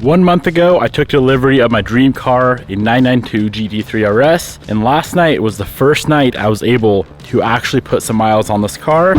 1 month ago, I took delivery of my dream car, a 992 Gt3Rs, and last night was the first night I was able to actually put some miles on this car.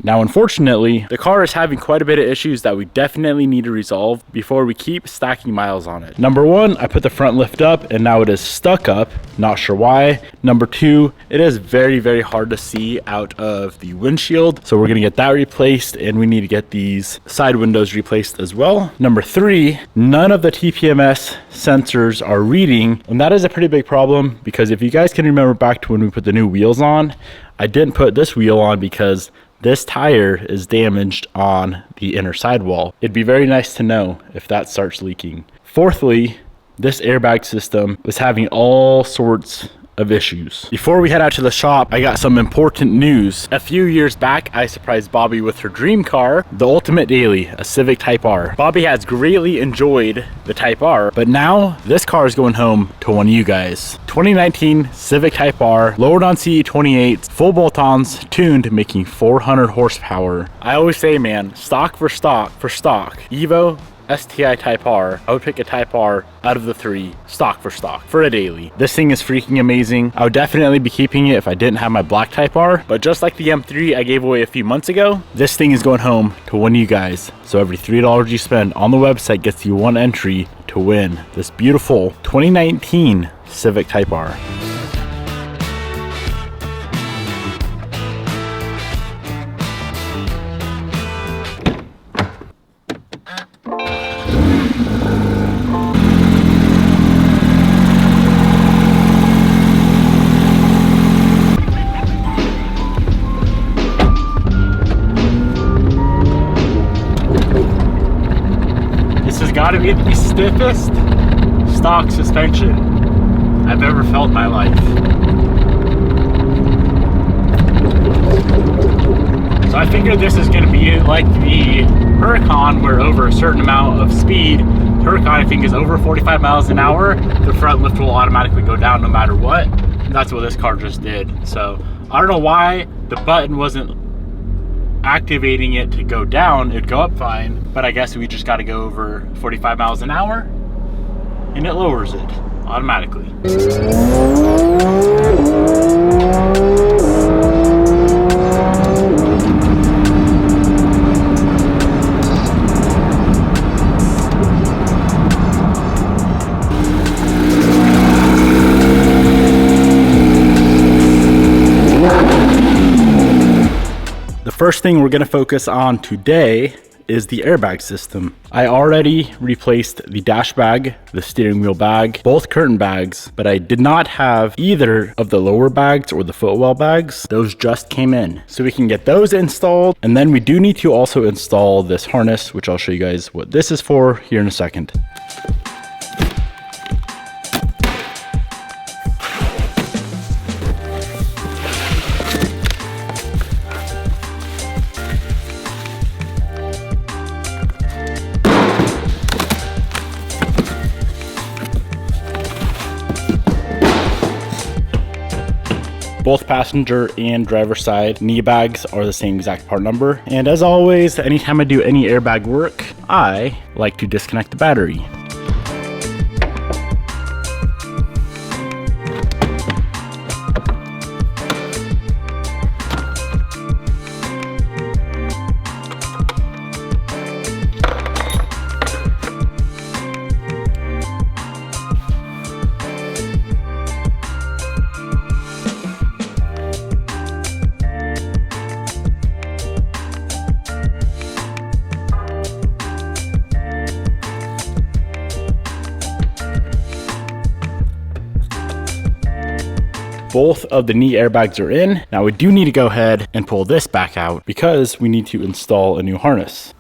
Now, unfortunately, the car is having quite a bit of issues that we definitely need to resolve before we keep stacking miles on it. Number one, I put the front lift up and now it is stuck up. Not sure why. Number two, it is very, very hard to see out of the windshield. So we're gonna get that replaced and we need to get these side windows replaced as well. Number three, none of the TPMS sensors are reading. And that is a pretty big problem because if you guys can remember back to when we put the new wheels on, I didn't put this wheel on because this tire is damaged on the inner sidewall. It'd be very nice to know if that starts leaking. Fourthly, this airbag system was having all sorts of issues. Before we head out to the shop, I got some important news. A few years back, I surprised Bobby with her dream car, the ultimate daily, a Civic Type R. Bobby has greatly enjoyed the Type R, but now this car is going home to one of you guys. 2019 Civic Type R, lowered on CE28, full bolt-ons, tuned, making 400 horsepower. I always say, man, stock for stock, Evo, STI Type R, I would pick a Type R out of the three, stock for a daily. This thing is freaking amazing. I would definitely be keeping it if I didn't have my black Type R, but just like the M3 I gave away a few months ago, this thing is going home to one of you guys. So every $3 you spend on the website gets you one entry to win this beautiful 2019 Civic Type R. Gotta be the stiffest stock suspension I've ever felt in my life. So I figured this is gonna be like the Huracan, where over a certain amount of speed, Huracan I think is over 45 miles an hour, the front lift will automatically go down no matter what. And that's what this car just did. So I don't know why the button wasn't activating it to go down. It'd go up fine, but I guess we just got to go over 45 miles an hour and it lowers it automatically. The first thing we're going to focus on today is the airbag system. I already replaced the dash bag, the steering wheel bag, both curtain bags, but I did not have either of the lower bags or the footwell bags. Those just came in. So we can get those installed. And then we do need to also install this harness, which I'll show you guys what this is for here in a second. Both passenger and driver side knee bags are the same exact part number. And as always, anytime I do any airbag work, I like to disconnect the battery. Both of the knee airbags are in. Now we do need to go ahead and pull this back out because we need to install a new harness.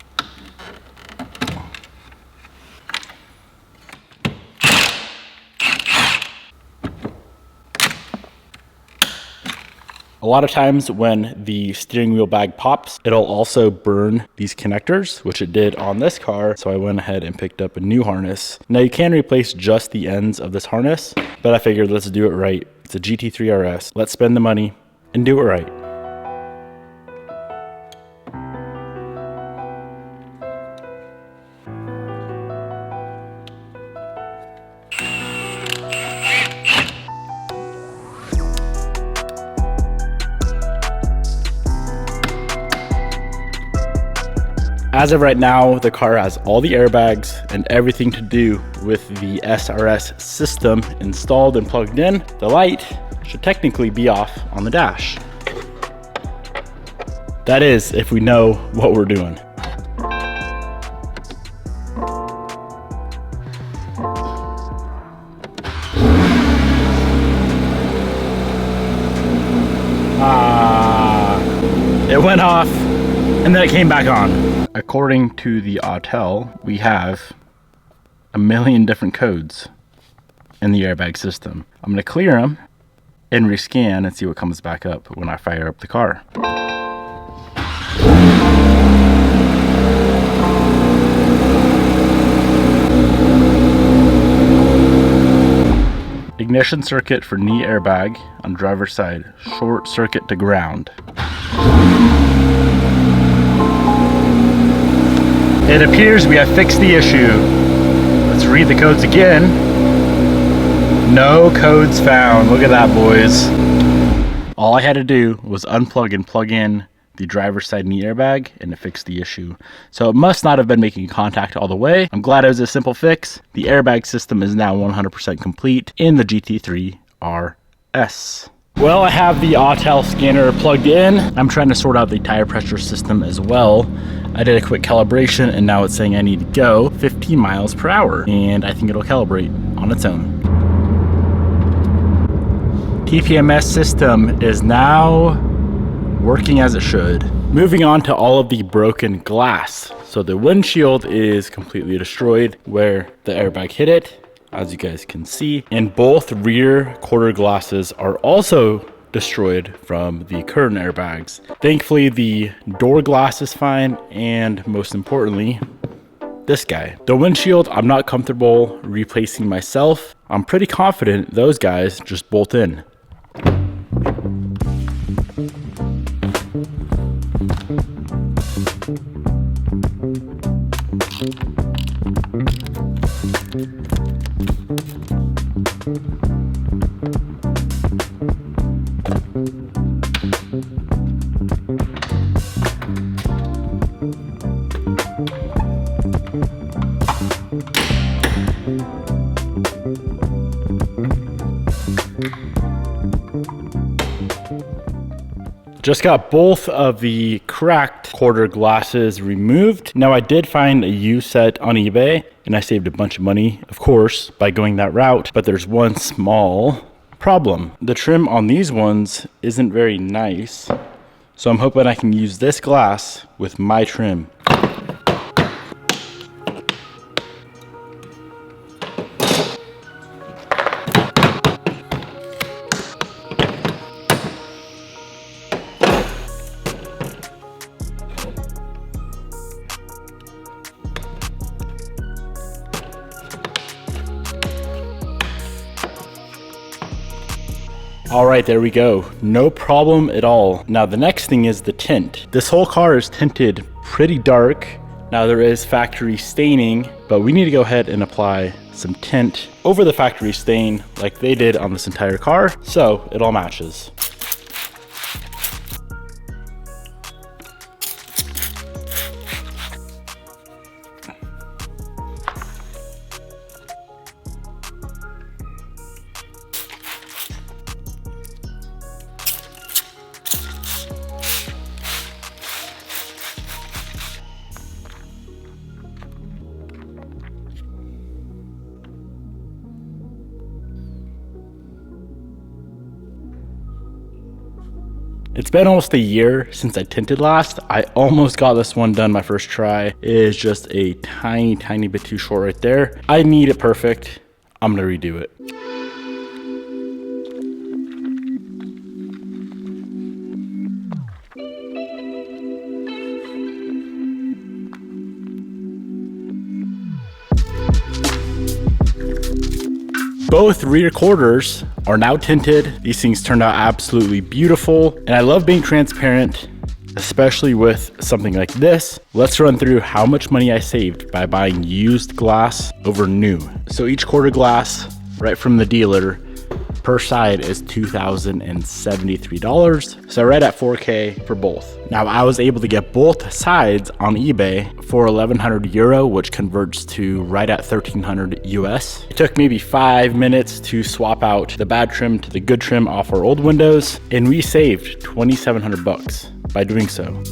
A lot of times when the steering wheel bag pops, it'll also burn these connectors, which it did on this car. So I went ahead and picked up a new harness. Now you can replace just the ends of this harness, but I figured let's do it right. It's a Gt3Rs. Let's spend the money and do it right. As of right now, the car has all the airbags and everything to do with the SRS system installed and plugged in. The light should technically be off on the dash. That is, if we know what we're doing. It went off and then it came back on. According to the hotel, we have a million different codes in the airbag system. I'm gonna clear them and rescan and see what comes back up when I fire up the car. Ignition circuit for knee airbag on driver's side, short circuit to ground. It appears we have fixed the issue. Let's read the codes again. No codes found. Look at that, boys. All I had to do was unplug and plug in the driver's side knee airbag and it fixed the issue. So it must not have been making contact all the way. I'm glad it was a simple fix. The airbag system is now 100% complete in the Gt3Rs. Well, I have the Autel scanner plugged in. I'm trying to sort out the tire pressure system as well. I did a quick calibration and now it's saying I need to go 15 miles per hour and I think it'll calibrate on its own. TPMS system is now working as it should. Moving on to all of the broken glass. So the windshield is completely destroyed where the airbag hit it, as you guys can see. And both rear quarter glasses are also destroyed from the current airbags. Thankfully, the door glass is fine, and most importantly, this guy. The windshield, I'm not comfortable replacing myself. I'm pretty confident those guys just bolt in. Just got both of the cracked quarter glasses removed. Now I did find a used set on eBay and I saved a bunch of money, of course, by going that route, but there's one small problem. The trim on these ones isn't very nice, so I'm hoping I can use this glass with my trim. All right, there we go. No problem at all. Now the next thing is the tint. This whole car is tinted pretty dark. Now there is factory staining, but we need to go ahead and apply some tint over the factory stain like they did on this entire car, so it all matches. It's been almost a year since I tinted last. I almost got this one done my first try. It is just a tiny bit too short right there. I need it perfect. I'm gonna redo it. Both rear quarters are now tinted. These things turned out absolutely beautiful. And I love being transparent, especially with something like this. Let's run through how much money I saved by buying used glass over new. So each quarter glass right from the dealer per side is $2,073. So right at 4K for both. Now I was able to get both sides on eBay for 1,100 euro, which converts to right at 1,300 US. It took maybe 5 minutes to swap out the bad trim to the good trim off our old windows, and we saved 2,700 bucks by doing so.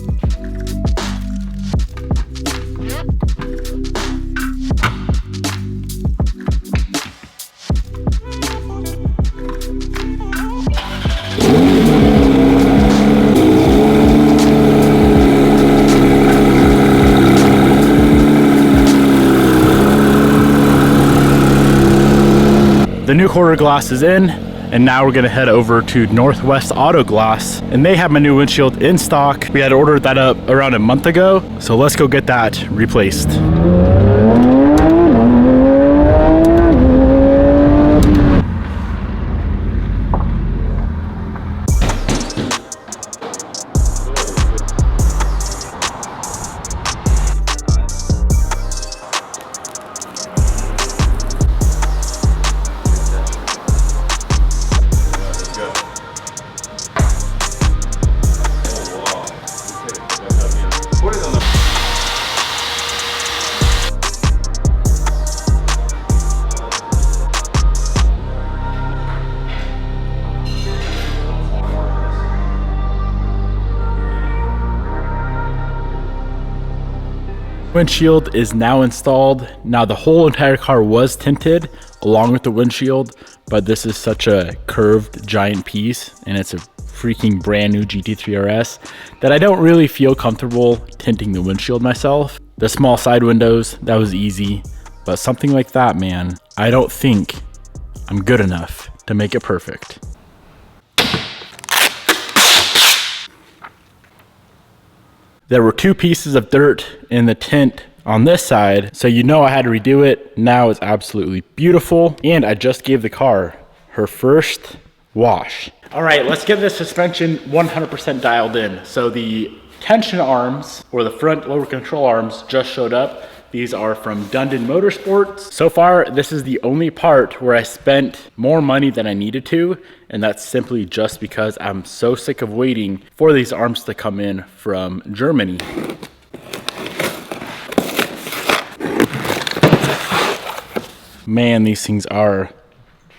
The new quarter glass is in, and now we're gonna head over to Northwest Auto Glass, and they have my new windshield in stock. We had ordered that up around a month ago, so let's go get that replaced. Windshield is now installed. Now the whole entire car was tinted along with the windshield, but this is such a curved giant piece, and it's a freaking brand new GT3RS that I don't really feel comfortable tinting the windshield myself. The small side windows, that was easy, but something like that, man, I don't think I'm good enough to make it perfect. There were 2 pieces of dirt in the tint on this side, so you know I had to redo it. Now it's absolutely beautiful, and I just gave the car her first wash. All right, let's get the suspension 100% dialed in. So the tension arms, or the front lower control arms, just showed up. These are from Dundon Motorsports. So far, this is the only part where I spent more money than I needed to, and that's simply just because I'm so sick of waiting for these arms to come in from Germany. Man, these things are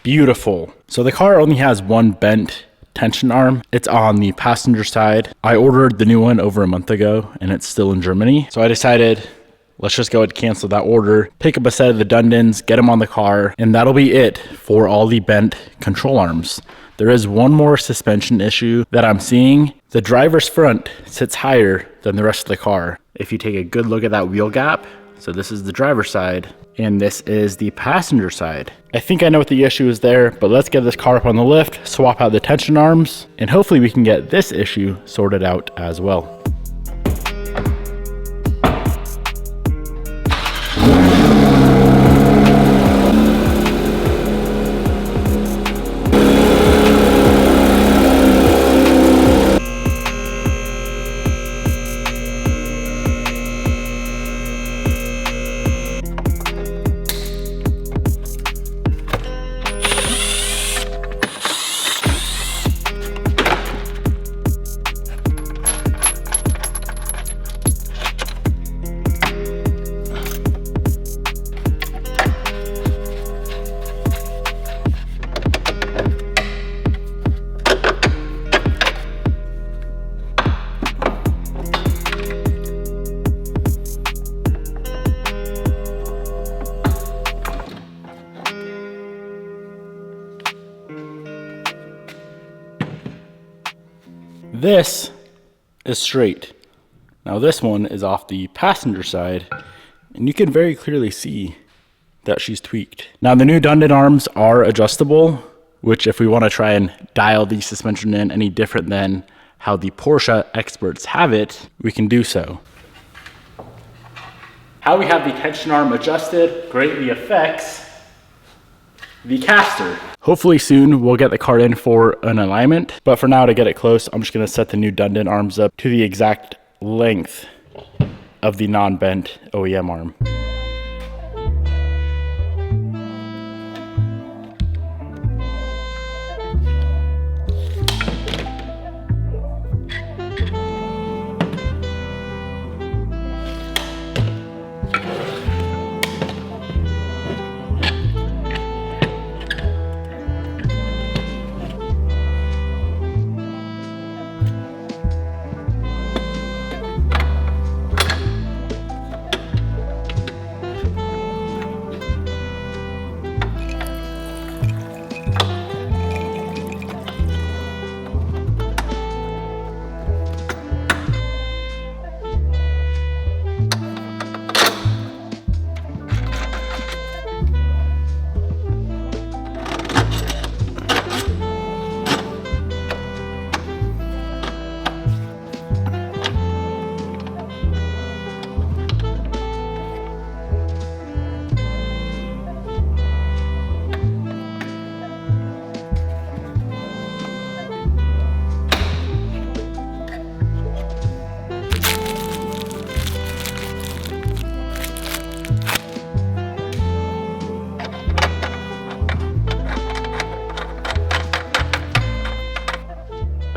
beautiful. So the car only has one bent tension arm. It's on the passenger side. I ordered the new one over a month ago, and it's still in Germany. So I decided, let's just go ahead and cancel that order, pick up a set of the Dundons, get them on the car, and that'll be it for all the bent control arms. There is one more suspension issue that I'm seeing. The driver's front sits higher than the rest of the car. If you take a good look at that wheel gap, so this is the driver's side, and this is the passenger side. I think I know what the issue is there, but let's get this car up on the lift, swap out the tension arms, and hopefully we can get this issue sorted out as well. This is straight. Now this one is off the passenger side, and you can very clearly see that she's tweaked. Now the new Dundon arms are adjustable, which if we want to try and dial the suspension in any different than how the Porsche experts have it, we can do so. How we have the tension arm adjusted greatly affects the caster. Hopefully soon we'll get the car in for an alignment, but for now, to get it close, I'm just gonna set the new Dundon arms up to the exact length of the non-bent OEM arm.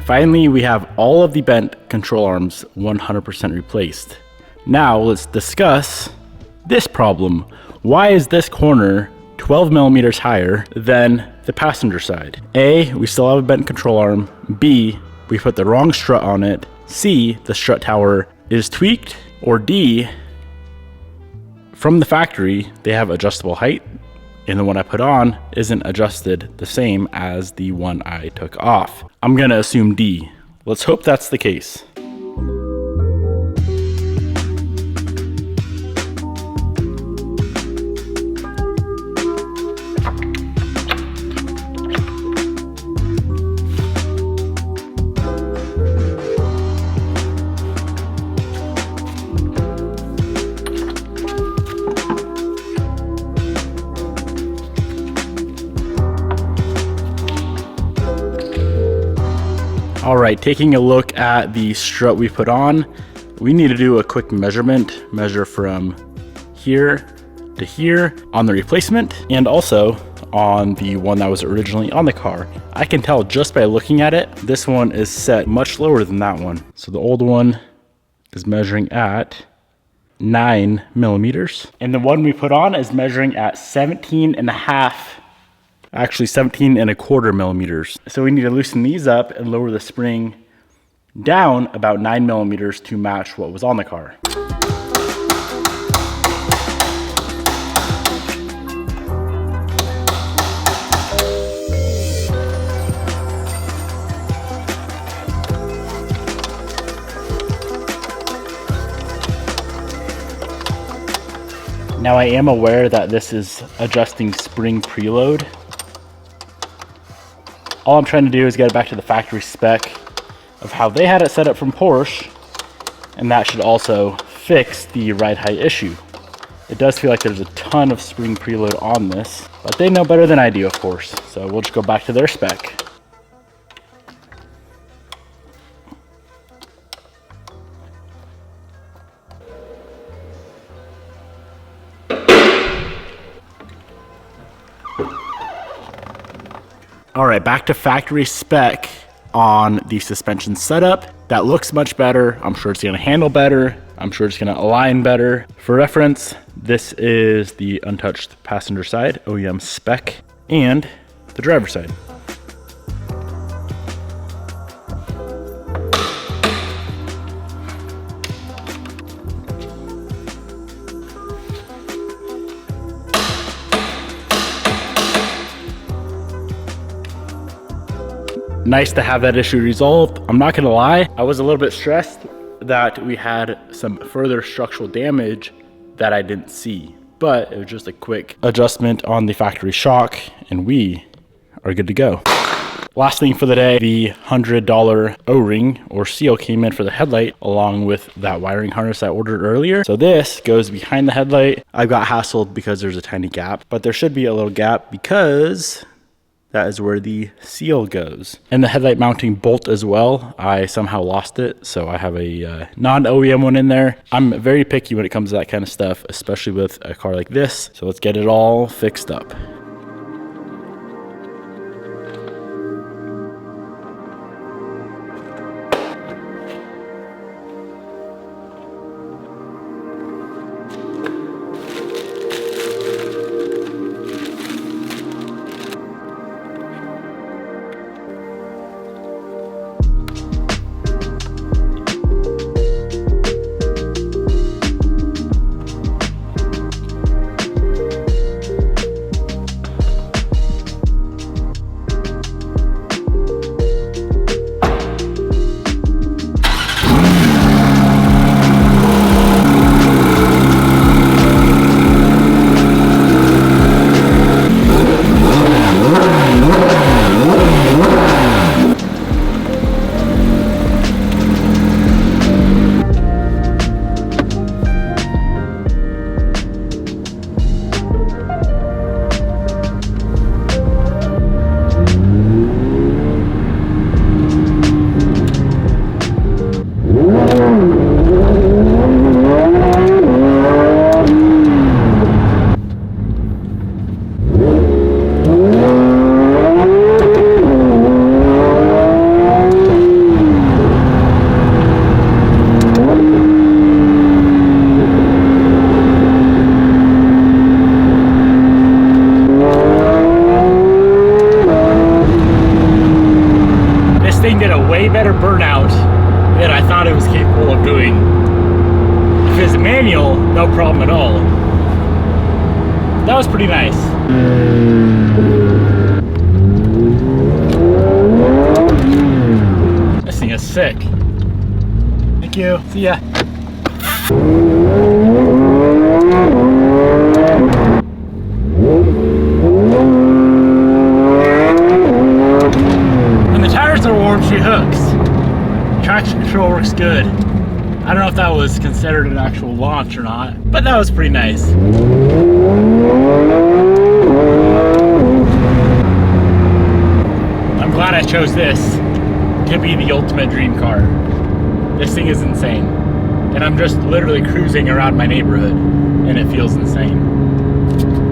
Finally, we have all of the bent control arms 100% replaced. Now let's discuss this problem. Why is this corner 12 millimeters higher than the passenger side? A, we still have a bent control arm. B, we put the wrong strut on it. C, the strut tower is tweaked. Or D, from the factory, they have adjustable height, and the one I put on isn't adjusted the same as the one I took off. I'm gonna assume D. Let's hope that's the case. All right, taking a look at the strut we put on, we need to do a quick measure from here to here on the replacement and also on the one that was originally on the car. I can tell just by looking at it, this one is set much lower than that one. So the old one is measuring at 9 millimeters, and the one we put on is measuring at 17 and a half. Actually 17.25 millimeters. So we need to loosen these up and lower the spring down about 9 millimeters to match what was on the car. Now I am aware that this is adjusting spring preload. All I'm trying to do is get it back to the factory spec of how they had it set up from Porsche, and that should also fix the ride height issue. It does feel like there's a ton of spring preload on this, but they know better than I do, of course. So we'll just go back to their spec. All right, back to factory spec on the suspension setup. That looks much better. I'm sure it's gonna handle better. I'm sure it's gonna align better. For reference, this is the untouched passenger side, OEM spec, and the driver side. Nice to have that issue resolved. I'm not gonna lie, I was a little bit stressed that we had some further structural damage that I didn't see, but it was just a quick adjustment on the factory shock and we are good to go. Last thing for the day, the $100 O-ring or seal came in for the headlight along with that wiring harness I ordered earlier. So this goes behind the headlight. I got hassled because there's a tiny gap, but there should be a little gap because that is where the seal goes. And the headlight mounting bolt as well, I somehow lost it, so I have a non-OEM one in there. I'm very picky when it comes to that kind of stuff, especially with a car like this. So let's get it all fixed up. wheel. That was pretty nice. This thing is sick. Thank you. See ya. When the tires are warm, she hooks. Traction control works good. I don't know if that was considered an actual launch or not, but that was pretty nice. I'm glad I chose this to be the ultimate dream car. This thing is insane. And I'm just literally cruising around my neighborhood and it feels insane.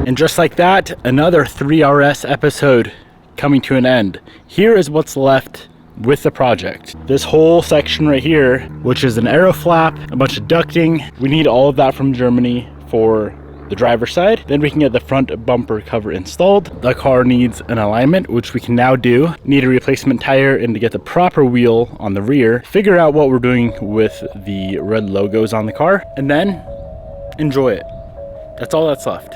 And just like that, another 3RS episode coming to an end. Here is what's left with the project. This whole section right here, which is an aero flap, a bunch of ducting. We need all of that from Germany for the driver's side. Then we can get the front bumper cover installed. The car needs an alignment, which we can now do. Need a replacement tire and to get the proper wheel on the rear. Figure out what we're doing with the red logos on the car and then enjoy it. That's all that's left.